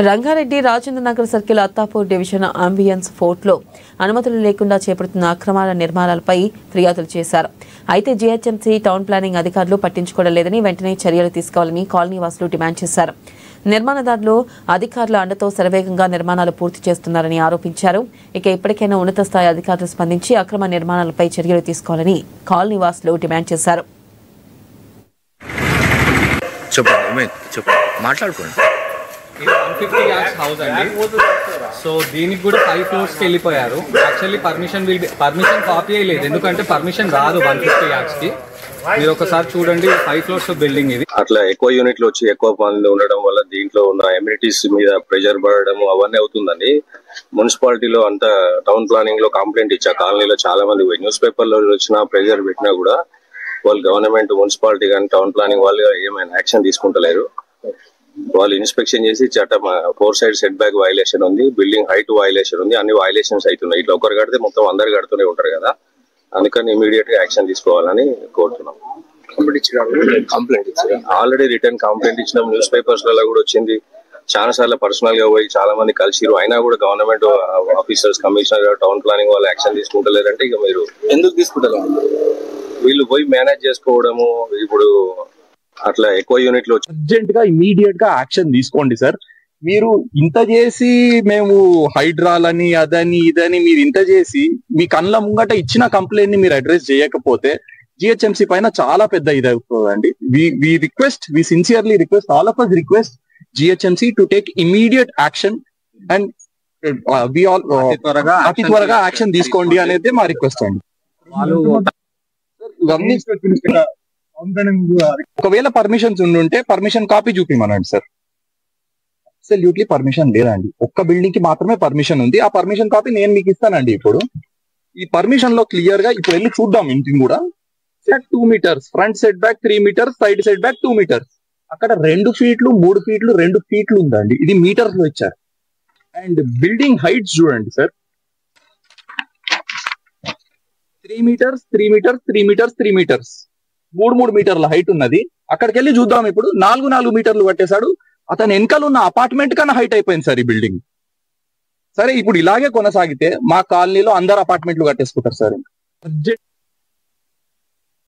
Rangareddy Rajendra Nagar circle Attapur division ambience ఫోర్ట్లో అనుమతులు లేకుండా చేపడుతున్న అక్రమాల నిర్మాణాలపై ఫిర్యాదులు చేశారు. అయితే జీహెచ్ఎంసీ టౌన్ ప్లానింగ్ అధికారులు పట్టించుకోవడం లేదని వెంటనే చర్యలు తీసుకోవాలని కాలనీవాసులు డిమాండ్ చేశారు. నిర్మాణదారులు అధికారుల అండతో శరవేగంగా నిర్మాణాలు పూర్తి చేస్తున్నారని ఆరోపించారు. ఇక ఇప్పటికైనా ఉన్నత స్థాయి అధికారులు స్పందించి అక్రమ నిర్మాణాలపై చర్యలు తీసుకోవాలని కాలనీవాసులు డిమాండ్ చేశారు. ఇది 150 lakhs హౌస్ అండి. సో దీనికి కూడా 5 floors కి వెళ్ళిపోయారు. యాక్చువల్లీ పర్మిషన్ కాపీ అయ్యలేదు, ఎందుకంటే పర్మిషన్ రాదు 150 lakhs కి. మీరు ఒకసారి చూడండి, 5 floors బిల్డింగ్ ఇది. అట్లా ఎక్కువ యూనిట్లు వచ్చి ఎక్కువ మంది ఉండడం వల్ల దీంట్లో ఉన్న ఎమ్యూనిటీస్ మీద ప్రెషర్ పడడం అవన్నీ అవుతుందని మున్సిపాలిటీలో అంతా టౌన్ ప్లానింగ్ లో కంప్లైంట్ ఇచ్చా. కాలనీలో చాలా మంది న్యూస్ పేపర్లో వచ్చిన ప్రెషర్ పెట్టినా కూడా వాళ్ళు గవర్నమెంట్ మున్సిపాలిటీ కానీ టౌన్ ప్లానింగ్ వాళ్ళు ఏమైనా యాక్షన్ తీసుకుంటలేరు. వాళ్ళు ఇన్స్పెక్షన్ చేసి చట్టం 4 side సెట్ బ్యాక్ వైలేషన్ ఉంది, బిల్డింగ్ హైట్ వైలేషన్ ఉంది, అన్ని వైలేషన్స్ అవుతున్నాయి. ఇట్లా ఒకరు కడితే మొత్తం అందరు కడుతూనే ఉంటారు కదా, అందుకని ఇమీడియట్ గా యాక్షన్ తీసుకోవాలని కోరుతున్నాం. కంప్లైంట్ ఆల్రెడీ రిటర్న్ కంప్లైంట్ ఇచ్చినాం, న్యూస్ పేపర్స్ లలో కూడా వచ్చింది. చాలా సార్లు పర్సనల్ గా పోయి చాలా మంది కలిసిరు, అయినా కూడా government officers, commissioner, town planning వాళ్ళు యాక్షన్ తీసుకుంటలేరంటే ఇక మీరు ఎందుకు తీసుకుంటారు? వీళ్ళు పోయి మేనేజ్ చేసుకోవడము. ఇప్పుడు అట్లా ఎక్కువ యూనిట్లు అర్జెంట్ గా ఇమీడియట్ గా యాక్షన్ తీసుకోండి సార్. మీరు ఇంత చేసి మేము హైడ్రాలని అదని ఇదని మీరు ఇంత చేసి మీ కళ్ళ ముంగట ఇచ్చిన కంప్లైంట్ ని మీరు అడ్రస్ చేయకపోతే జిహెచ్ఎంసీ పైన చాలా పెద్ద ఇది అవుతుందండి. We sincerely request, all of us request GHMC to take immediate action and అతి త్వరగా యాక్షన్ తీసుకోండి అనేది మా రిక్వెస్ట్ అండి. ఒకవేళ పర్మిషన్స్ ఉండుంటే పర్మిషన్ కాపీ చూపిమనండి సార్. అబ్సల్యూట్లీ పర్మిషన్ లేదండి, ఒక్క బిల్డింగ్ కి మాత్రమే పర్మిషన్ ఉంది. ఆ పర్మిషన్ కాపీ నేను మీకు ఇస్తానండి. ఇప్పుడు ఈ పర్మిషన్ లో క్లియర్ గా ఇప్పుడు వెళ్ళి చూద్దాం ఇంటిని కూడా. 2 meters front set back, 3 meters side set back 2 meters. అక్కడ 2 feet 3 feet 2 feet ఉందండి. ఇది మీటర్స్ లో ఇచ్చారు. అండ్ బిల్డింగ్ హైట్స్ చూడండి sir, 3 meters 3 meters 3 meters 3 meters 3 మీటర్ల హైట్ ఉన్నది. అక్కడికి వెళ్ళి చూద్దాం. ఇప్పుడు 4 మీటర్లు కట్టేశాడు. అతను వెనకాల ఉన్న అపార్ట్మెంట్ కన్నా హైట్ అయిపోయింది సార్ ఈ బిల్డింగ్. సరే, ఇప్పుడు ఇలాగే కొనసాగితే మా కాలనీలో అందరు అపార్ట్మెంట్లు కట్టేసుకుంటారు సార్.